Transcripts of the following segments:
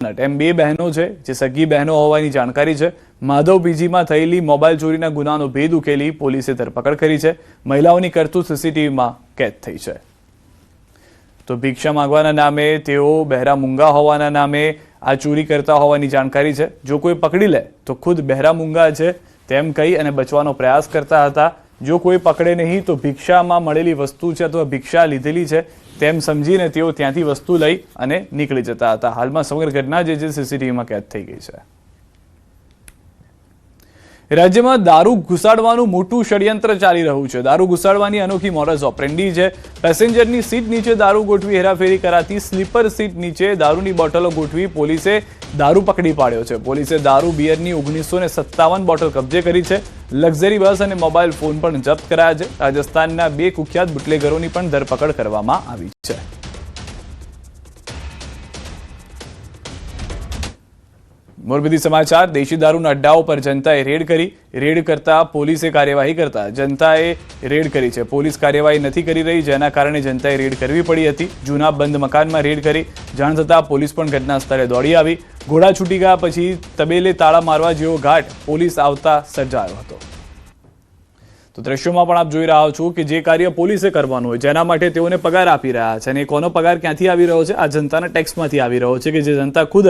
એમ બે બહેનો છે જે સગી બહેનો હોવાની જાણકારી છે। માધવ પીજીમાં થયેલી મોબાઈલ ચોરીના ગુનાનો ભેદ ઉકેલી પોલીસે ધરપકડ કરી છે। મહિલાઓની કરતૂત સીસીટીવીમાં કેદ થઈ છે। તો ભિક્ષા માંગવાના નામે તેઓ બહેરા મૂંગા હોવાના નામે આ ચોરી કરતા હોવાની જાણકારી છે। જો કોઈ પકડી લે તો ખુદ બહેરા મૂંગા છે તેમ કહી અને બચવાનો પ્રયાસ કરતા હતા। જો કોઈ પકડે નહીં તો ભિક્ષામાં મળેલી વસ્તુ છે અથવા ભિક્ષા લીધેલી છે તેમ સમજીને તેઓ ત્યાંથી વસ્તુ લઈ અને નીકળી જતા હતા। હાલમાં સમગ્ર ઘટના જે સીસીટીવીમાં કેદ થઈ ગઈ છે। રાજ્યમાં દારૂ ઘુસાડવાનું મોટું ષડયંત્ર ચાલી રહ્યું છે। દારૂ ઘુસાડવાની અનોખી મોડસ ઓપરેન્ડી છે। પેસેન્જરની સીટ નીચે દારૂ ગોઠવી હેરાફેરી કરાતી સ્લીપર સીટ નીચે દારૂની બોટલો ગોઠવી પોલીસે દારૂ પકડી પાડ્યો છે। પોલીસે દારૂ બિયરની 1957 બોટલ કબજે કરી છે। લક્ઝરી બસ અને મોબાઈલ ફોન પણ જપ્ત કરાયા છે। રાજસ્થાનના બે કુખ્યાત બુટલેગરોની પણ ધરપકડ કરવામાં આવી છે। મોરબી સમાચાર। દેશી દારૂના અડ્ડાઓ પર જનતાએ રેડ કરી। રેડ કરતા પોલીસે કાર્યવાહી કરતા જનતાએ રેડ કરી છે। પોલીસ કાર્યવાહી નથી કરી રહી જેના કારણે જનતાએ રેડ કરવી પડી હતી। જૂના બંધ મકાનમાં રેડ કરી જાણ થતાં પોલીસ પણ ઘટના સ્થળે દોડી આવી। ઘોડા છૂટી ગયા પછી તબેલે તાળા મારવા જેવો ઘાટ પોલીસ આવતા સર્જાયો હતો। તો દ્રશ્યોમાં પણ આપ જોઈ રહ્યા છો કે જે કાર્ય પોલીસે કરવાનું હોય જેના માટે તેઓને પગાર આપી રહ્યા છે અને કોનો પગાર ક્યાંથી આવી રહ્યો છે? આ જનતાના ટેક્સમાંથી આવી રહ્યો છે કે જે જનતા ખુદ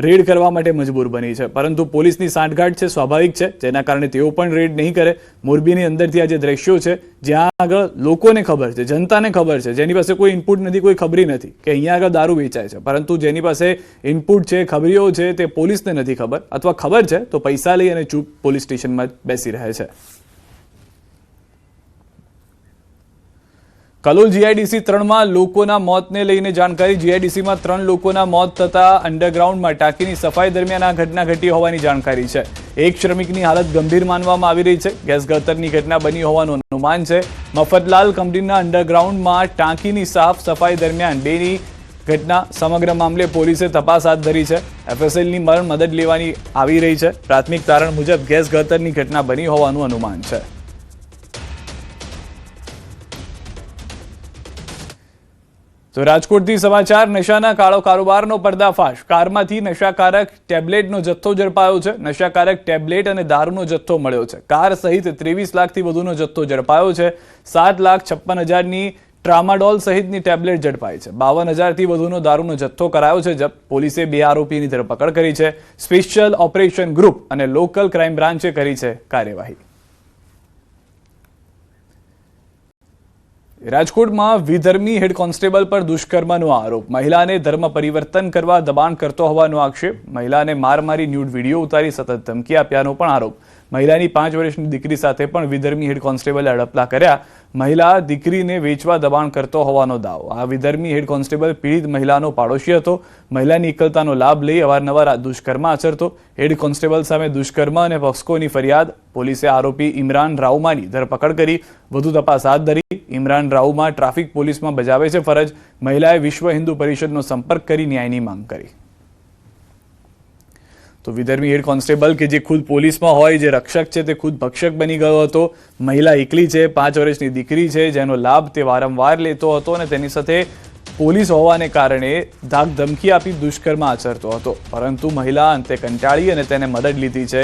રેડ કરવા માટે મજબૂર બની છે। પરંતુ પોલીસની સાંઠગાંઠ છે સ્વાભાવિક છે જેના કારણે તેઓ પણ રેડ નહીં કરે। મોરબીની અંદરથી આ જે દ્રશ્યો છે જ્યાં આગળ લોકોને ખબર છે, જનતાને ખબર છે, જેની પાસે કોઈ ઇનપુટ નથી, કોઈ ખબરી નથી કે અહીંયા આગળ દારૂ વેચાય છે, પરંતુ જેની પાસે ઇનપુટ છે, ખબરીઓ છે, તે પોલીસને નથી ખબર અથવા ખબર છે તો પૈસા લઈ અને ચૂપ પોલીસ સ્ટેશનમાં બેસી રહે છે। કલોલ જીઆઈડીસી 3માં લોકોના મોતને લઈને જાણકારી। જીઆઈડીસીમાં 3 લોકોના મોત થતા અંડરગ્રાઉન્ડમાં ટાંકીની સફાઈ દરમિયાન આ ઘટના ઘટી હોવાની જાણકારી છે। એક શ્રમિકની હાલત ગંભીર માનવામાં આવી રહી છે। ગેસ ગળતરની ઘટના બની હોવાનું અનુમાન છે। મફતલાલ કંપનીના અંડરગ્રાઉન્ડમાં ટાંકીની સાફ સફાઈ દરમિયાન બેની ઘટના। સમગ્ર મામલે પોલીસે તપાસ હાથ ધરી છે। એફએસએલની મદદ લેવાની આવી રહી છે। પ્રાથમિક તારણ મુજબ ગેસ ગળતરની ઘટના બની હોવાનું અનુમાન છે। તો રાજકોટથી સમાચાર। નશાના કાળો કારોબારનો પર્દાફાશ। કારમાંથી નશાકારક ટેબ્લેટનો જથ્થો ઝડપાયો છે। નશાકારક ટેબ્લેટ અને દારૂનો જથ્થો મળ્યો છે। કાર સહિત 23 લાખથી વધુનો જથ્થો ઝડપાયો છે। 7,56,000ની ટ્રામાડોલ સહિતની ટેબ્લેટ ઝડપાઈ છે। 52,000થી વધુનો દારૂનો જથ્થો કરાયો છે જપ્ત। પોલીસે 2 આરોપીની ધરપકડ કરી છે। સ્પેશિયલ ઓપરેશન ગ્રુપ અને લોકલ ક્રાઇમ બ્રાન્ચે કરી છે કાર્યવાહી। રાજકોટમાં વિધર્મી હેડ કોન્સ્ટેબલ પર દુષ્કર્મનો આરોપ। મહિલાને ધર્મ પરિવર્તન કરવા દબાણ કરતો હોવાનો આક્ષેપ। મહિલાને માર મારી ન્યૂડ વિડીયો ઉતારી સતત ધમકી આપ્યાનો પણ આરોપ। મહિલાની 5 વર્ષની દીકરી સાથે પણ વિધર્મી હેડ કોન્સ્ટેબલે હડપલા કર્યા। મહિલા દીકરીને વેચવા દબાણ કરતો હોવાનો દાવો। આ વિધર્મી હેડ કોન્સ્ટેબલ પીડિત મહિલાનો પાડોશી હતો। મહિલાની એકલતાનો લાભ લઈ અવારનવાર દુષ્કર્મ આચરતો। હેડ કોન્સ્ટેબલ સામે દુષ્કર્મ અને પોક્સોની ફરિયાદ। પોલીસે આરોપી ઇમરાન રાઉમાની ધરપકડ કરી વધુ તપાસ હાથ ધરી। ઇમરાન રાઉમા ટ્રાફિક પોલીસમાં બજાવે છે ફરજ। મહિલાએ વિશ્વ હિન્દુ પરિષદનો સંપર્ક કરી ન્યાયની માંગ કરી। તો વિધર્મી હેડ કોન્સ્ટેબલ કે જે ખુદ પોલીસમાં હોય, જે રક્ષક છે તે ખુદ ભક્ષક બની ગયો હતો। મહિલા એકલી છે, 5 વર્ષની દીકરી છે જેનો લાભ તે વારંવાર લેતો હતો અને તેની સાથે પોલીસ હોવાને કારણે ધાક ધમકી આપી દુષ્કર્મ આચરતો હતો। પરંતુ મહિલા અંતે કંટાળી અને તેને મદદ લીધી છે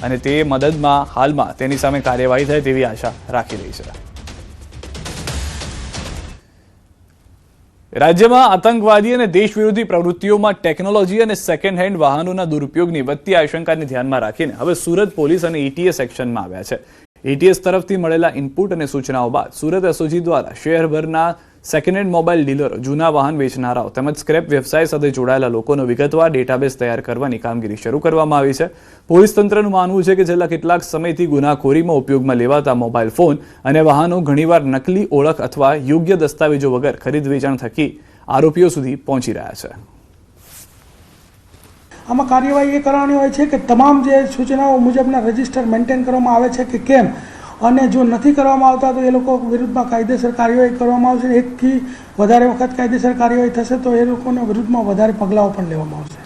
અને તે મદદમાં હાલમાં તેની સામે કાર્યવાહી થાય તેવી આશા રાખી રહી છે। રાજ્યમાં આતંકવાદી અને દેશ વિરોધી પ્રવૃત્તિઓમાં ટેકનોલોજી અને સેકન્ડ હેન્ડ વાહનોના દુરુપયોગની વધતી આશંકાને ધ્યાનમાં રાખીને હવે સુરત પોલીસ અને એટીએસ એક્શનમાં આવ્યા છે। એટીએસ તરફથી મળેલા ઇનપુટ અને સૂચનાઓ બાદ સુરત એસઓજી દ્વારા શહેરભરના સેકન્ડ હેન્ડ મોબાઈલ ડીલરો, જૂના વાહન વેચનારાઓ તેમજ સ્ક્રેપ વ્યવસાય સાથે જોડાયેલા લોકોનો વિગતવાર ડેટાબેઝ તૈયાર કરવાની કામગીરી શરૂ કરવામાં આવી છે। પોલીસ તંત્રનું માનવું છે કે છેલ્લા કેટલાક સમયથી ગુનાખોરીમાં ઉપયોગમાં લેવાતા મોબાઈલ ફોન અને વાહનો ઘણીવાર નકલી ઓળખ અથવા યોગ્ય દસ્તાવેજો વગર ખરીદ વેચાણ થકી આરોપીઓ સુધી પહોંચી રહ્યા છે। આમાં કાર્યવાહી એ કરવાની હોય છે કે તમામ જે સૂચનાઓ મુજબના રજિસ્ટર મેન્ટેન કરવામાં આવે છે કે કેમ, અને જો નથી કરવામાં આવતા તો એ લોકો વિરુદ્ધમાં કાયદેસર કાર્યવાહી કરવામાં આવશે। 1થી વધારે વખત કાયદેસર કાર્યવાહી થશે તો એ લોકોના વિરુદ્ધમાં વધારે પગલાઓ પણ લેવામાં આવશે।